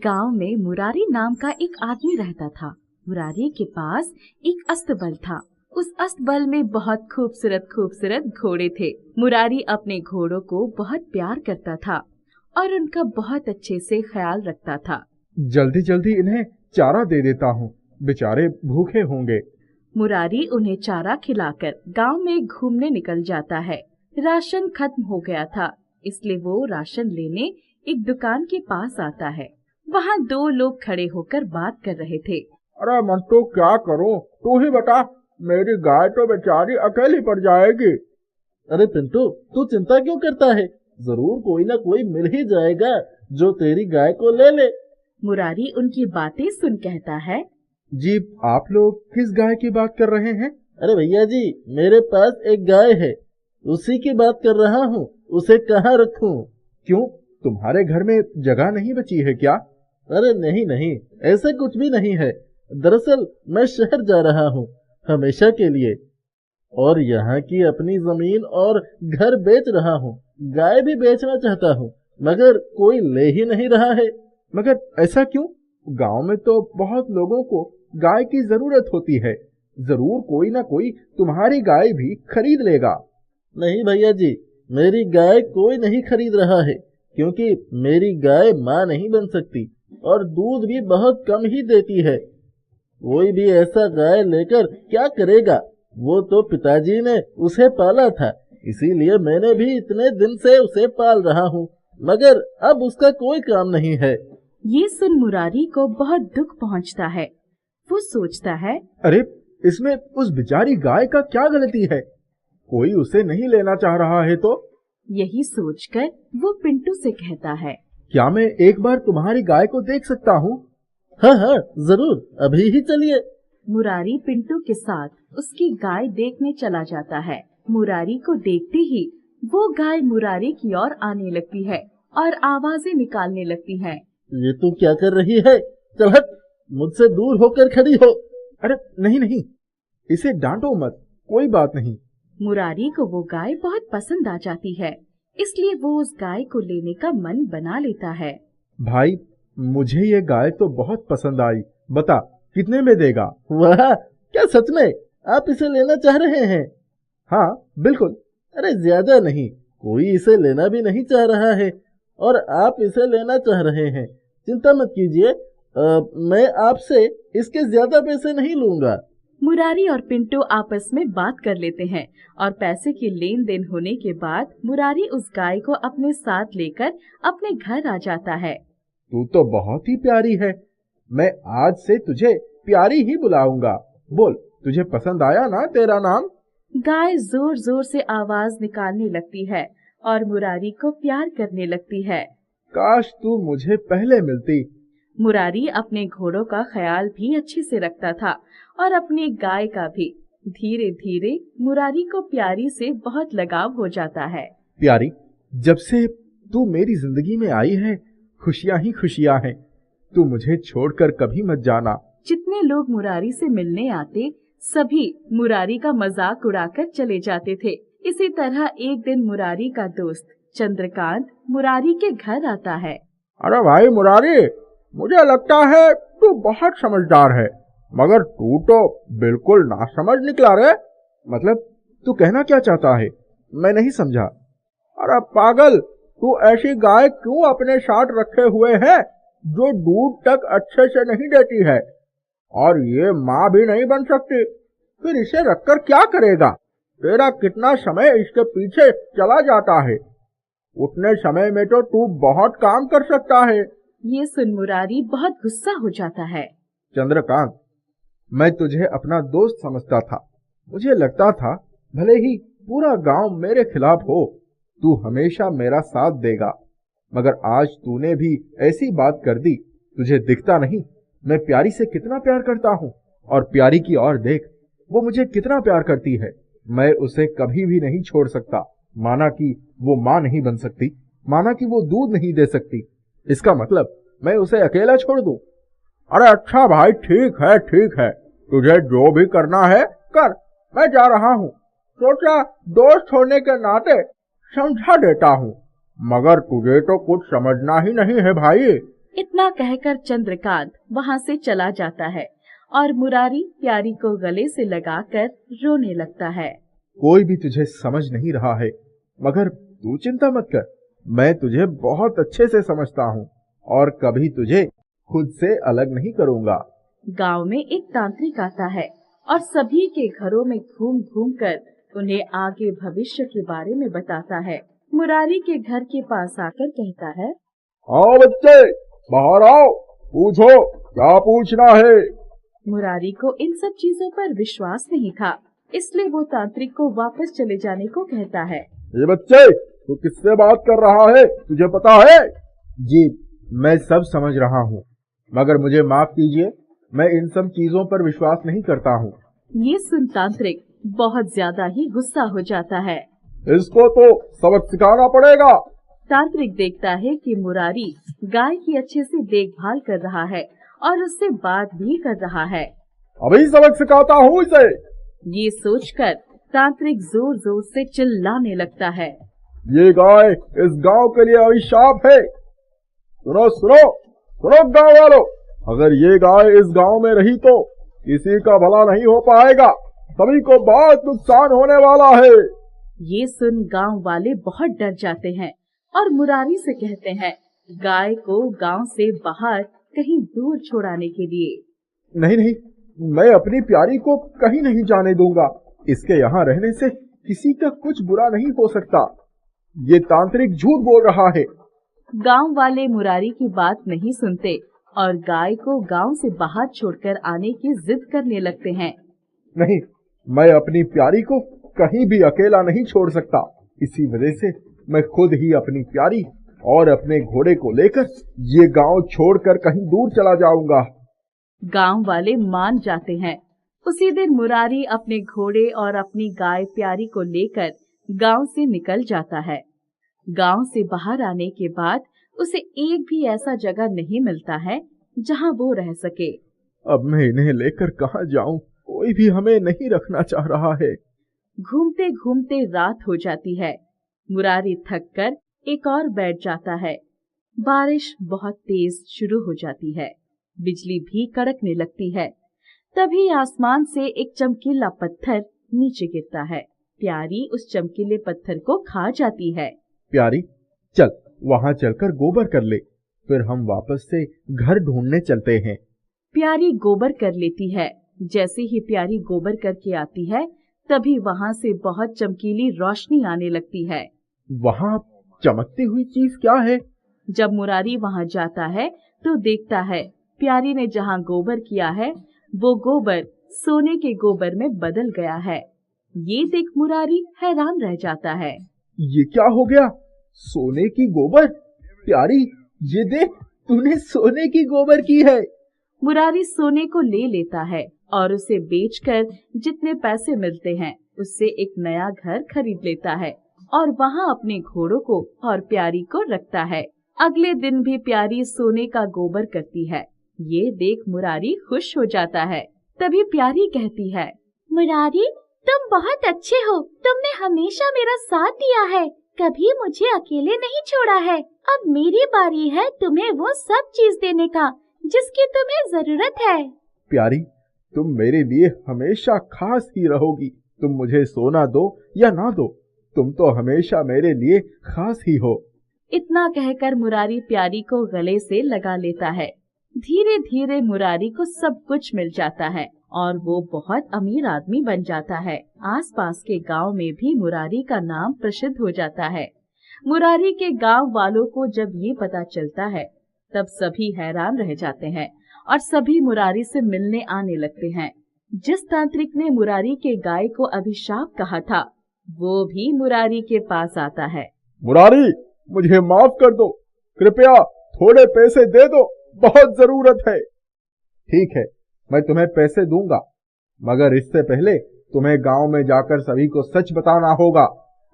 गांव में मुरारी नाम का एक आदमी रहता था। मुरारी के पास एक अस्तबल था। उस अस्तबल में बहुत खूबसूरत खूबसूरत घोड़े थे। मुरारी अपने घोड़ों को बहुत प्यार करता था और उनका बहुत अच्छे से ख्याल रखता था। जल्दी जल्दी इन्हें चारा दे देता हूँ, बेचारे भूखे होंगे। मुरारी उन्हें चारा खिलाकर गांव में घूमने निकल जाता है। राशन खत्म हो गया था, इसलिए वो राशन लेने एक दुकान के पास आता है। वहाँ दो लोग खड़े होकर बात कर रहे थे। अरे मंटू, क्या करूँ, तू ही बता, मेरी गाय तो बेचारी अकेली पड़ जाएगी। अरे पिंटू, तू चिंता क्यों करता है? जरूर कोई ना कोई मिल ही जाएगा जो तेरी गाय को ले ले। मुरारी उनकी बातें सुन कहता है, जी आप लोग किस गाय की बात कर रहे हैं? अरे भैया जी, मेरे पास एक गाय है, उसी की बात कर रहा हूँ। उसे कहाँ रखूं? क्यों, तुम्हारे घर में जगह नहीं बची है क्या? अरे नहीं नहीं, ऐसा कुछ भी नहीं है। दरअसल मैं शहर जा रहा हूँ हमेशा के लिए, और यहाँ की अपनी जमीन और घर बेच रहा हूँ। गाय भी बेचना चाहता हूँ, मगर कोई ले ही नहीं रहा है। मगर ऐसा क्यों? गांव में तो बहुत लोगों को गाय की जरूरत होती है, जरूर कोई ना कोई तुम्हारी गाय भी खरीद लेगा। नहीं भैया जी, मेरी गाय कोई नहीं खरीद रहा है, क्योंकि मेरी गाय माँ नहीं बन सकती और दूध भी बहुत कम ही देती है। कोई भी ऐसा गाय लेकर क्या करेगा? वो तो पिताजी ने उसे पाला था, इसीलिए मैंने भी इतने दिन से उसे पाल रहा हूँ, मगर अब उसका कोई काम नहीं है। ये सुन मुरारी को बहुत दुख पहुँचता है। वो सोचता है, अरे इसमें उस बेचारी गाय का क्या गलती है? कोई उसे नहीं लेना चाह रहा है तो? यही सोचकर वो पिंटू से कहता है, क्या मैं एक बार तुम्हारी गाय को देख सकता हूँ? हाँ हाँ जरूर, अभी ही चलिए। मुरारी पिंटू के साथ उसकी गाय देखने चला जाता है। मुरारी को देखते ही वो गाय मुरारी की ओर आने लगती है और आवाजें निकालने लगती है। ये तू क्या कर रही है? चल हट, मुझसे दूर होकर खड़ी हो। अरे नहीं नहीं, इसे डांटो मत, कोई बात नहीं। मुरारी को वो गाय बहुत पसंद आ जाती है, इसलिए वो उस गाय को लेने का मन बना लेता है। भाई, मुझे ये गाय तो बहुत पसंद आई, बता कितने में देगा? वाह, क्या सच में आप इसे लेना चाह रहे हैं? हाँ बिल्कुल। अरे ज्यादा नहीं, कोई इसे लेना भी नहीं चाह रहा है और आप इसे लेना चाह रहे हैं। चिंता मत कीजिए, मैं आपसे इसके ज्यादा पैसे नहीं लूंगा। मुरारी और पिंटू आपस में बात कर लेते हैं और पैसे की लेन देन होने के बाद मुरारी उस गाय को अपने साथ लेकर अपने घर आ जाता है। तू तो बहुत ही प्यारी है, मैं आज से तुझे प्यारी ही बुलाऊंगा। बोल, तुझे पसंद आया ना तेरा नाम? गाय जोर जोर से आवाज निकालने लगती है और मुरारी को प्यार करने लगती है। काश तू मुझे पहले मिलती। मुरारी अपने घोड़ों का ख्याल भी अच्छे से रखता था और अपनी गाय का भी। धीरे धीरे मुरारी को प्यारी से बहुत लगाव हो जाता है। प्यारी, जब से तू मेरी जिंदगी में आई है, खुशियां ही खुशियां हैं। तू मुझे छोड़कर कभी मत जाना। जितने लोग मुरारी से मिलने आते, सभी मुरारी का मजाक उड़ाकर चले जाते थे। इसी तरह एक दिन मुरारी का दोस्त चंद्रकांत मुरारी के घर आता है। अरे भाई मुरारी, मुझे लगता है तू बहुत समझदार है, मगर तू तो बिल्कुल नासमझ निकला रे। मतलब तू कहना क्या चाहता है? मैं नहीं समझा। अरे पागल, तू ऐसी गाय क्यों अपने साथ रखे हुए है जो दूध तक अच्छे से नहीं देती है और ये माँ भी नहीं बन सकती? फिर इसे रखकर क्या करेगा? तेरा कितना समय इसके पीछे चला जाता है, उतने समय में तो तू बहुत काम कर सकता है। ये सुन मुरारी बहुत गुस्सा हो जाता है। चंद्रकांत, मैं तुझे अपना दोस्त समझता था। मुझे लगता था भले ही पूरा गांव मेरे खिलाफ हो, तू हमेशा मेरा साथ देगा, मगर आज तूने भी ऐसी बात कर दी। तुझे दिखता नहीं मैं प्यारी से कितना प्यार करता हूँ? और प्यारी की ओर देख, वो मुझे कितना प्यार करती है। मैं उसे कभी भी नहीं छोड़ सकता। माना कि वो माँ नहीं बन सकती, माना कि वो दूध नहीं दे सकती, इसका मतलब मैं उसे अकेला छोड़ दूं? अरे अच्छा भाई, ठीक है, तुझे जो भी करना है कर, मैं जा रहा हूँ। सोचा दोस्त होने के नाते समझा देता हूँ, मगर तुझे तो कुछ समझना ही नहीं है भाई। इतना कहकर चंद्रकांत वहाँ से चला जाता है और मुरारी प्यारी को गले से लगाकर रोने लगता है। कोई भी तुझे समझ नहीं रहा है, मगर तू चिंता मत कर, मैं तुझे बहुत अच्छे से समझता हूँ और कभी तुझे खुद से अलग नहीं करूँगा। गांव में एक तांत्रिक आता है और सभी के घरों में घूम घूम कर उन्हें आगे भविष्य के बारे में बताता है। मुरारी के घर के पास आकर कहता है, आओ बच्चे, बाहर आओ, पूछो क्या पूछना है। मुरारी को इन सब चीजों पर विश्वास नहीं था, इसलिए वो तांत्रिक को वापस चले जाने को कहता है। ये बच्चे, तू किससे बात कर रहा है, तुझे पता है? जी, मैं सब समझ रहा हूँ, मगर मुझे माफ कीजिए, मैं इन सब चीजों पर विश्वास नहीं करता हूँ। ये सुन तांत्रिक बहुत ज्यादा ही गुस्सा हो जाता है। इसको तो सबक सिखाना पड़ेगा। तांत्रिक देखता है कि मुरारी गाय की अच्छे से देखभाल कर रहा है और उससे बात भी कर रहा है। अभी सबक सिखाता हूँ इसे। ये सोचकर तांत्रिक जोर जोर से चिल्लाने लगता है। ये गाय इस गांव के लिए अभिशाप है। सुनो सुनो सुनो गांव वालों, अगर ये गाय इस गांव में रही तो किसी का भला नहीं हो पाएगा, सभी को बहुत नुकसान होने वाला है। ये सुन गांव वाले बहुत डर जाते हैं और मुरारी से कहते हैं गाय को गांव से बाहर कहीं दूर छोड़ाने के लिए। नहीं नहीं, मैं अपनी प्यारी को कहीं नहीं जाने दूंगा। इसके यहाँ रहने से किसी का कुछ बुरा नहीं हो सकता। ये तांत्रिक झूठ बोल रहा है। गांव वाले मुरारी की बात नहीं सुनते और गाय को गांव से बाहर छोड़कर आने की जिद करने लगते हैं। नहीं, मैं अपनी प्यारी को कहीं भी अकेला नहीं छोड़ सकता। इसी वजह से मैं खुद ही अपनी प्यारी और अपने घोड़े को लेकर ये गांव छोड़कर कहीं दूर चला जाऊंगा। गांव वाले मान जाते हैं। उसी दिन मुरारी अपने घोड़े और अपनी गाय प्यारी को लेकर गांव से निकल जाता है। गांव से बाहर आने के बाद उसे एक भी ऐसा जगह नहीं मिलता है जहां वो रह सके। अब मैं इन्हें लेकर कहां जाऊं? कोई भी हमें नहीं रखना चाह रहा है। घूमते घूमते रात हो जाती है। मुरारी थककर एक और बैठ जाता है। बारिश बहुत तेज शुरू हो जाती है। बिजली भी कड़कने लगती है। तभी आसमान से एक चमकीला पत्थर नीचे गिरता है। प्यारी उस चमकीले पत्थर को खा जाती है। प्यारी, चल वहां चलकर गोबर कर ले, फिर हम वापस से घर ढूंढने चलते हैं। प्यारी गोबर कर लेती है। जैसे ही प्यारी गोबर करके आती है, तभी वहां से बहुत चमकीली रोशनी आने लगती है। वहां चमकती हुई चीज क्या है? जब मुरारी वहां जाता है तो देखता है प्यारी ने जहां गोबर किया है वो गोबर सोने के गोबर में बदल गया है। ये देख मुरारी हैरान रह जाता है। ये क्या हो गया? सोने की गोबर? प्यारी, ये देख, तूने सोने की गोबर की है। मुरारी सोने को ले लेता है और उसे बेचकर जितने पैसे मिलते हैं उससे एक नया घर खरीद लेता है और वहां अपने घोड़ों को और प्यारी को रखता है। अगले दिन भी प्यारी सोने का गोबर करती है। ये देख मुरारी खुश हो जाता है। तभी प्यारी कहती है, मुरारी, तुम बहुत अच्छे हो। तुमने हमेशा मेरा साथ दिया है, कभी मुझे अकेले नहीं छोड़ा है। अब मेरी बारी है तुम्हें वो सब चीज देने का जिसकी तुम्हें जरूरत है। प्यारी, तुम मेरे लिए हमेशा खास ही रहोगी। तुम मुझे सोना दो या ना दो, तुम तो हमेशा मेरे लिए खास ही हो। इतना कहकर मुरारी प्यारी को गले से लगा लेता है। धीरे धीरे मुरारी को सब कुछ मिल जाता है और वो बहुत अमीर आदमी बन जाता है। आसपास के गांव में भी मुरारी का नाम प्रसिद्ध हो जाता है। मुरारी के गांव वालों को जब ये पता चलता है तब सभी हैरान रह जाते हैं और सभी मुरारी से मिलने आने लगते हैं। जिस तांत्रिक ने मुरारी के गाय को अभिशाप कहा था वो भी मुरारी के पास आता है। मुरारी, मुझे माफ कर दो, कृपया थोड़े पैसे दे दो, बहुत जरूरत है। ठीक है, मैं तुम्हें पैसे दूंगा, मगर इससे पहले तुम्हें गांव में जाकर सभी को सच बताना होगा।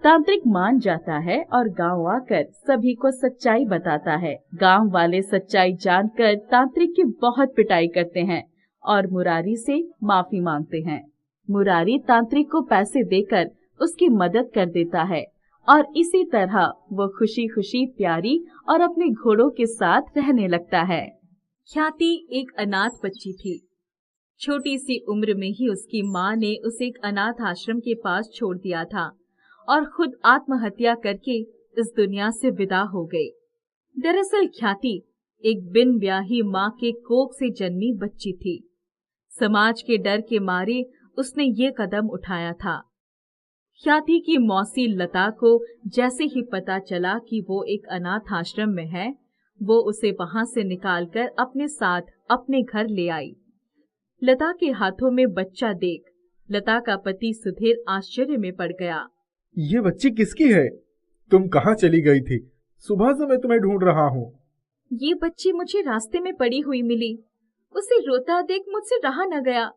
तांत्रिक मान जाता है और गांव आकर सभी को सच्चाई बताता है। गांव वाले सच्चाई जानकर तांत्रिक की बहुत पिटाई करते हैं और मुरारी से माफी मांगते हैं। मुरारी तांत्रिक को पैसे देकर उसकी मदद कर देता है और इसी तरह वो खुशी खुशी प्यारी और अपने घोड़ों के साथ रहने लगता है। ख्याति एक अनाथ बच्ची थी। छोटी सी उम्र में ही उसकी माँ ने उसे एक अनाथ आश्रम के पास छोड़ दिया था और खुद आत्महत्या करके इस दुनिया से विदा हो गई। दरअसल ख्याति एक बिन ब्याही माँ के कोख से जन्मी बच्ची थी। समाज के डर के मारे उसने ये कदम उठाया था। ख्याति की मौसी लता को जैसे ही पता चला कि वो एक अनाथ आश्रम में है, वो उसे वहां से निकालकर अपने साथ अपने घर ले आई। लता के हाथों में बच्चा देख लता का पति सुधीर आश्चर्य में पड़ गया। ये बच्ची किसकी है? तुम कहाँ चली गई थी? सुबह से मैं तुम्हें ढूंढ रहा हूँ। ये बच्ची मुझे रास्ते में पड़ी हुई मिली। उसे रोता देख मुझसे रहा न गया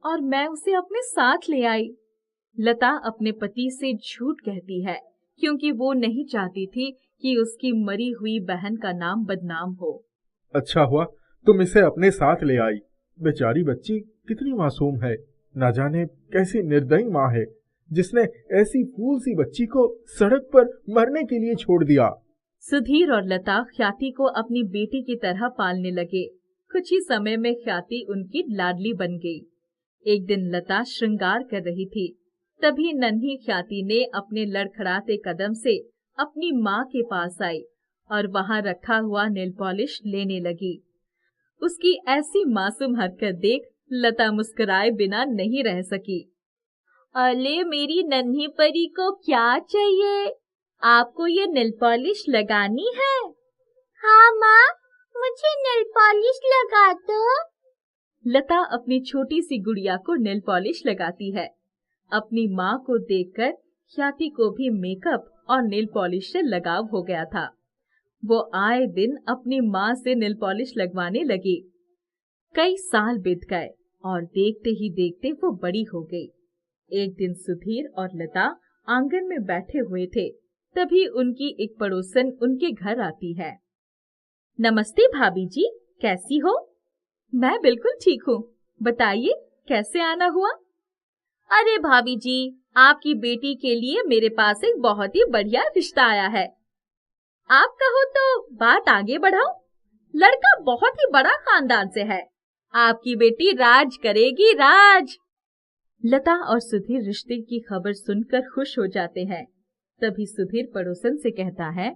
और मैं उसे अपने साथ ले आई। लता अपने पति से झूठ कहती है क्योंकि वो नहीं चाहती थी कि उसकी मरी हुई बहन का नाम बदनाम हो। अच्छा हुआ तुम इसे अपने साथ ले आई। बेचारी बच्ची कितनी मासूम है। न जाने कैसी निर्दयी माँ है जिसने ऐसी फूल सी बच्ची को सड़क पर मरने के लिए छोड़ दिया। सुधीर और लता ख्याति को अपनी बेटी की तरह पालने लगे। कुछ ही समय में ख्याति उनकी लाडली बन गई। एक दिन लता श्रृंगार कर रही थी, तभी नन्ही ख्याति ने अपने लड़खड़ाते कदम से अपनी माँ के पास आई और वहां रखा हुआ नेल पॉलिश लेने लगी। उसकी ऐसी मासूम हरकत देख लता मुस्कुराए बिना नहीं रह सकी। अले मेरी नन्ही परी को क्या चाहिए? आपको ये नेल पॉलिश लगानी है? हाँ माँ, मुझे नेल पॉलिश लगा दो। लता अपनी छोटी सी गुड़िया को नेल पॉलिश लगाती है। अपनी माँ को देखकर ख्याति को भी मेकअप और नेल पॉलिश से लगाव हो गया था। वो आए दिन अपनी माँ से नेल पॉलिश लगवाने लगी। कई साल बीत गए और देखते ही देखते वो बड़ी हो गई। एक दिन सुधीर और लता आंगन में बैठे हुए थे, तभी उनकी एक पड़ोसन उनके घर आती है। नमस्ते भाभी जी, कैसी हो? मैं बिल्कुल ठीक हूँ, बताइए कैसे आना हुआ? अरे भाभी जी, आपकी बेटी के लिए मेरे पास एक बहुत ही बढ़िया रिश्ता आया है। आप कहो तो बात आगे बढ़ाओ। लड़का बहुत ही बड़ा खानदान से है। आपकी बेटी राज करेगी, राज। लता और सुधीर रिश्ते की खबर सुनकर खुश हो जाते हैं। तभी सुधीर पड़ोसन से कहता है,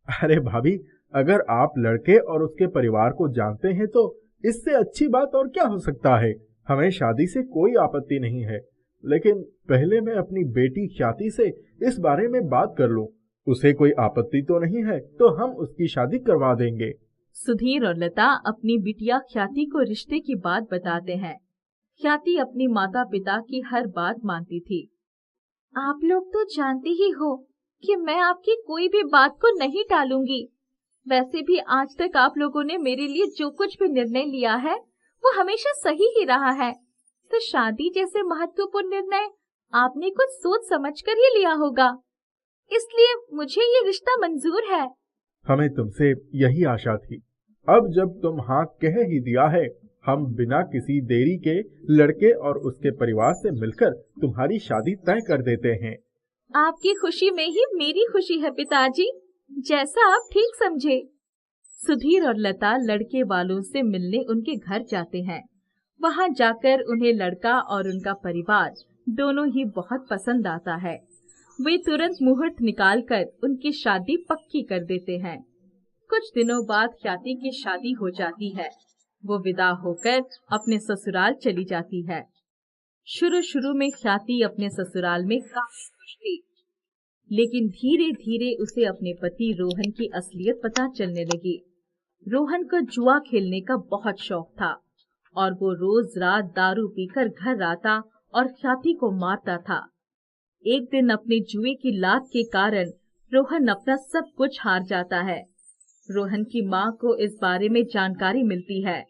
अरे भाभी, अगर आप लड़के और उसके परिवार को जानते हैं तो इससे अच्छी बात और क्या हो सकता है। हमें शादी से कोई आपत्ति नहीं है, लेकिन पहले मैं अपनी बेटी ख्याति से इस बारे में बात कर लूं। उसे कोई आपत्ति तो नहीं है तो हम उसकी शादी करवा देंगे। सुधीर और लता अपनी बिटिया ख्याति को रिश्ते की बात बताते हैं। ख्याति अपनी माता पिता की हर बात मानती थी। आप लोग तो जानते ही हो कि मैं आपकी कोई भी बात को नहीं टालूंगी। वैसे भी आज तक आप लोगों ने मेरे लिए जो कुछ भी निर्णय लिया है वो हमेशा सही ही रहा है। तो शादी जैसे महत्वपूर्ण निर्णय आपने कुछ सोच समझकर ही लिया होगा, इसलिए मुझे ये रिश्ता मंजूर है। हमें तुमसे यही आशा थी। अब जब तुम हाँ कह ही दिया है, हम बिना किसी देरी के लड़के और उसके परिवार से मिलकर तुम्हारी शादी तय कर देते हैं। आपकी खुशी में ही मेरी खुशी है पिताजी, जैसा आप ठीक समझे। सुधीर और लता लड़के वालों से मिलने उनके घर जाते हैं। वहां जाकर उन्हें लड़का और उनका परिवार दोनों ही बहुत पसंद आता है। वे तुरंत मुहूर्त निकालकर उनकी शादी पक्की कर देते हैं। कुछ दिनों बाद ख्याति की शादी हो जाती है। वो विदा होकर अपने ससुराल चली जाती है। शुरू में ख्याति अपने ससुराल में काफी खुश थी, लेकिन धीरे धीरे उसे अपने पति रोहन की असलियत पता चलने लगी। रोहन को जुआ खेलने का बहुत शौक था और वो रोज रात दारू पीकर घर आता और ख्याति को मारता था। एक दिन अपने जुए की लात के कारण रोहन अपना सब कुछ हार जाता है। रोहन की माँ को इस बारे में जानकारी मिलती है।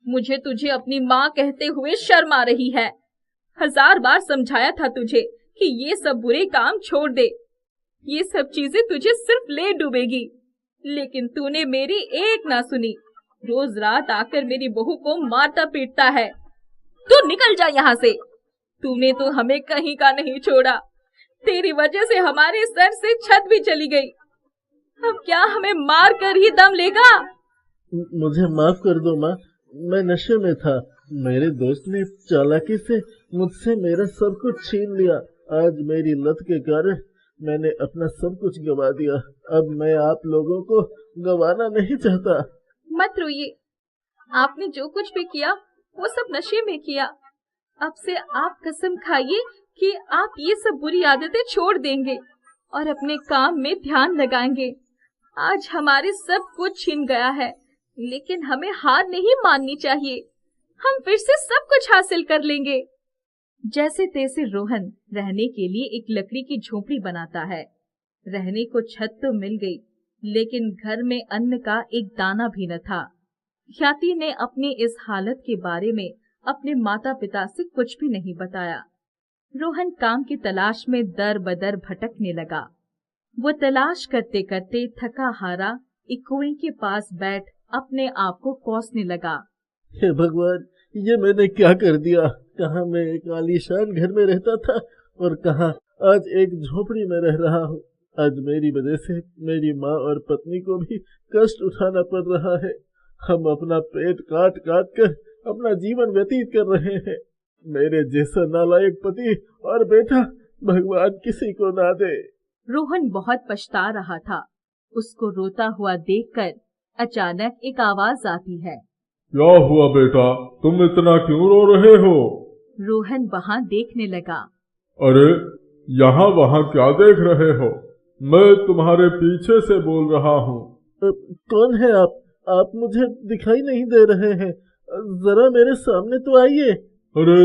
मुझे तुझे अपनी माँ कहते हुए शर्म आ रही है। 1000 बार समझाया था तुझे कि ये सब बुरे काम छोड़ दे, ये सब चीजें तुझे सिर्फ ले डूबेगी, लेकिन तूने मेरी एक ना सुनी। रोज रात आकर मेरी बहू को मारता पीटता है। तू निकल जा यहाँ से। तूने तो हमें कहीं का नहीं छोड़ा। तेरी वजह से हमारे सर से छत भी चली गई। अब क्या हमें मार कर ही दम लेगा? मुझे माफ कर दो माँ, मैं नशे में था। मेरे दोस्त ने चालाकी से मुझसे मेरा सब कुछ छीन लिया। आज मेरी लत के कारण मैंने अपना सब कुछ गवा दिया। अब मैं आप लोगों को गवाना नहीं चाहता। मत रोइए, आपने जो कुछ भी किया वो सब नशे में किया। अब से आप कसम खाइए कि आप ये सब बुरी आदतें छोड़ देंगे और अपने काम में ध्यान लगाएंगे। आज हमारे सब कुछ छिन गया है, लेकिन हमें हार नहीं माननी चाहिए। हम फिर से सब कुछ हासिल कर लेंगे। जैसे तैसे रोहन रहने के लिए एक लकड़ी की झोपड़ी बनाता है। रहने को छत तो मिल गई, लेकिन घर में अन्न का एक दाना भी न था। ख्याति ने अपनी इस हालत के बारे में अपने माता पिता से कुछ भी नहीं बताया। रोहन काम की तलाश में दर बदर भटकने लगा। वो तलाश करते करते थका हारा एक कुएं के पास बैठ अपने आप को कोसने लगा। हे भगवान, ये मैंने क्या कर दिया? कहाँ मैं एक आलीशान घर में रहता था और कहाँ आज एक झोपड़ी में रह रहा हूँ। आज मेरी वजह से मेरी माँ और पत्नी को भी कष्ट उठाना पड़ रहा है। हम अपना पेट काट काट कर अपना जीवन व्यतीत कर रहे हैं। मेरे जैसा नालायक पति और बेटा भगवान किसी को ना दे। रोहन बहुत पछता रहा था। उसको रोता हुआ देखकर अचानक एक आवाज आती है। क्या हुआ बेटा, तुम इतना क्यों रो रहे हो? रोहन वहाँ देखने लगा। अरे यहाँ वहाँ क्या देख रहे हो? मैं तुम्हारे पीछे से बोल रहा हूँ। कौन है आप? आप मुझे दिखाई नहीं दे रहे हैं। जरा मेरे सामने तो आइए। अरे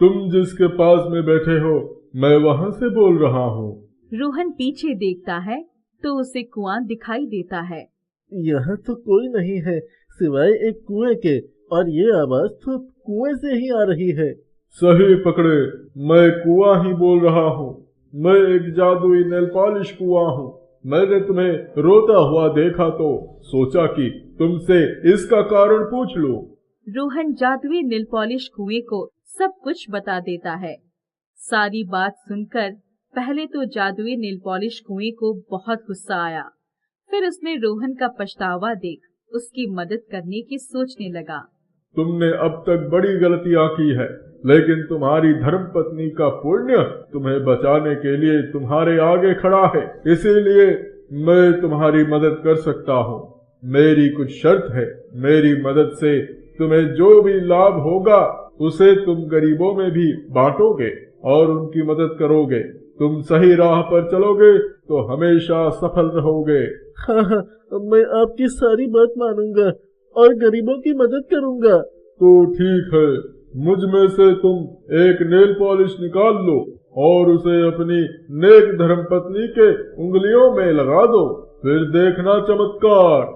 तुम जिसके पास में बैठे हो, मैं वहाँ से बोल रहा हूँ। रोहन पीछे देखता है तो उसे कुआं दिखाई देता है। यहाँ तो कोई नहीं है सिवाय एक कुएं के, और ये आवाज तो कुएं से ही आ रही है। सही पकड़े, मैं कुआं ही बोल रहा हूँ। मैं एक जादुई नेल पॉलिश कुआं हूँ। मैंने तुम्हें रोता हुआ देखा तो सोचा कि तुमसे इसका कारण पूछ लूं। रोहन जादुई नेल पॉलिश कुएं को सब कुछ बता देता है। सारी बात सुनकर पहले तो जादुई नेल पॉलिश कुएं को बहुत गुस्सा आया। फिर उसने रोहन का पछतावा देख उसकी मदद करने की सोचने लगा। तुमने अब तक बड़ी गलतियां की है, लेकिन तुम्हारी धर्मपत्नी का पुण्य तुम्हें बचाने के लिए तुम्हारे आगे खड़ा है। इसीलिए मैं तुम्हारी मदद कर सकता हूँ। मेरी कुछ शर्त है। मेरी मदद से तुम्हें जो भी लाभ होगा उसे तुम गरीबों में भी बांटोगे और उनकी मदद करोगे। तुम सही राह पर चलोगे तो हमेशा सफल रहोगे। हाँ, मैं आपकी सारी बात मानूंगा और गरीबों की मदद करूंगा। तो ठीक है, मुझ में से तुम एक नेल पॉलिश निकाल लो और उसे अपनी नेक धर्मपत्नी के उंगलियों में लगा दो, फिर देखना चमत्कार।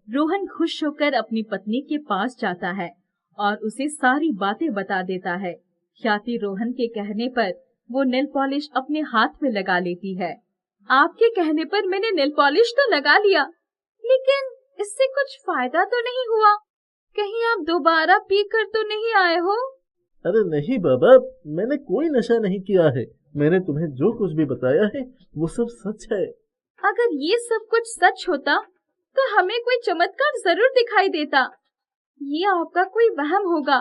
रोहन खुश होकर अपनी पत्नी के पास जाता है और उसे सारी बातें बता देता है। ख्याति रोहन के कहने पर वो नेल पॉलिश अपने हाथ में लगा लेती है। आपके कहने पर मैंने नेल पॉलिश तो लगा लिया, लेकिन इससे कुछ फायदा तो नहीं हुआ। कहीं आप दोबारा पी कर तो नहीं आए हो? अरे नहीं बाबा, मैंने कोई नशा नहीं किया है। मैंने तुम्हें जो कुछ भी बताया है वो सब सच है। अगर ये सब कुछ सच होता तो हमें कोई चमत्कार जरूर दिखाई देता। ये आपका कोई वहम होगा।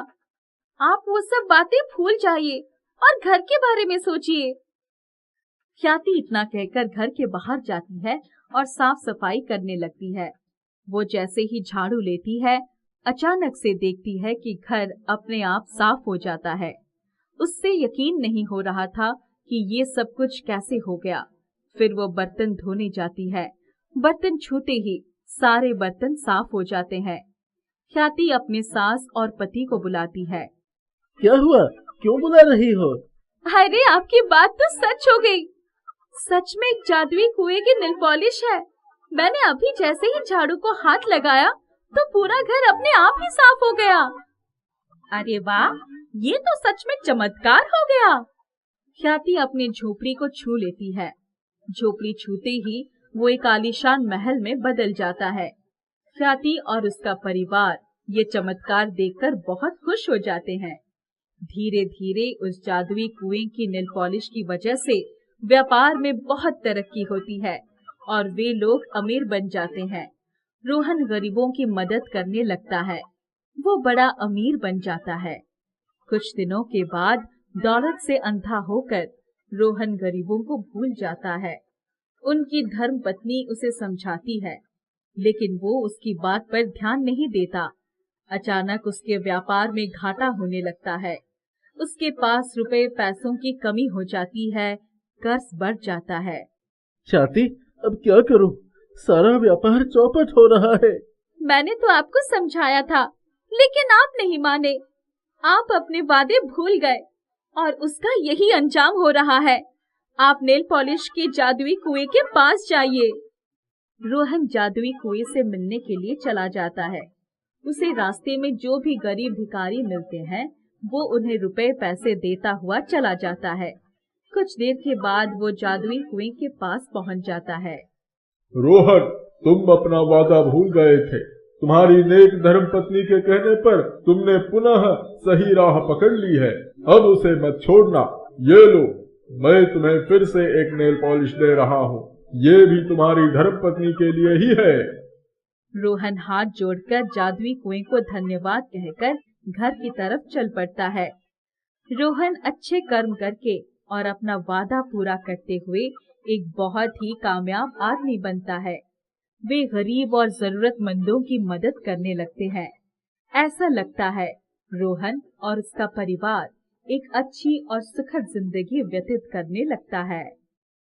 आप वो सब बातें भूल जाइए और घर के बारे में सोचिए। ख्याति इतना कहकर घर के बाहर जाती है और साफ सफाई करने लगती है। वो जैसे ही झाड़ू लेती है, अचानक से देखती है कि घर अपने आप साफ हो जाता है। उससे यकीन नहीं हो रहा था कि ये सब कुछ कैसे हो गया। फिर वो बर्तन धोने जाती है। बर्तन छूते ही सारे बर्तन साफ हो जाते हैं। ख्याति अपने सास और पति को बुलाती है। क्या हुआ? क्यों बुला रही हो? अरे आपकी बात तो सच हो गई। सच में एक जादुई कुएं की नेल पॉलिश है। मैंने अभी जैसे ही झाड़ू को हाथ लगाया तो पूरा घर अपने आप ही साफ हो गया। अरे वाह, ये तो सच में चमत्कार हो गया। ख्याति अपनी झोपड़ी को छू लेती है। झोपड़ी छूते ही वो एक आलीशान महल में बदल जाता है। ख्याति और उसका परिवार ये चमत्कार देखकर बहुत खुश हो जाते हैं। धीरे धीरे उस जादुई कुएं की नेल पॉलिश की वजह से व्यापार में बहुत तरक्की होती है और वे लोग अमीर बन जाते हैं। रोहन गरीबों की मदद करने लगता है। वो बड़ा अमीर बन जाता है। कुछ दिनों के बाद दौलत से अंधा होकर रोहन गरीबों को भूल जाता है। उनकी धर्म पत्नी उसे समझाती है, लेकिन वो उसकी बात पर ध्यान नहीं देता। अचानक उसके व्यापार में घाटा होने लगता है। उसके पास रुपए पैसों की कमी हो जाती है, कर्ज बढ़ जाता है। चाची, अब क्या करूं? सारा व्यापार चौपट हो रहा है। मैंने तो आपको समझाया था, लेकिन आप नहीं माने। आप अपने वादे भूल गए और उसका यही अंजाम हो रहा है। आप नेल पॉलिश के जादुई कुएं के पास जाइए। रोहन जादुई कुएं से मिलने के लिए चला जाता है। उसे रास्ते में जो भी गरीब भिखारी मिलते हैं, वो उन्हें रुपए पैसे देता हुआ चला जाता है। कुछ देर के बाद वो जादुई कुएं के पास पहुंच जाता है। रोहन, तुम अपना वादा भूल गए थे। तुम्हारी नेक धर्म पत्नी के कहने पर तुमने पुनः सही राह पकड़ ली है। अब उसे मत छोड़ना। ये लो, मैं तुम्हें फिर से एक नेल पॉलिश दे रहा हूँ। ये भी तुम्हारी धर्म पत्नी के लिए ही है। रोहन हाथ जोड़कर जादुई कुएं को धन्यवाद कहकर घर की तरफ चल पड़ता है। रोहन अच्छे कर्म करके और अपना वादा पूरा करते हुए एक बहुत ही कामयाब आदमी बनता है। वे गरीब और जरूरतमंदों की मदद करने लगते हैं। ऐसा लगता है रोहन और उसका परिवार एक अच्छी और सुखद जिंदगी व्यतीत करने लगता है।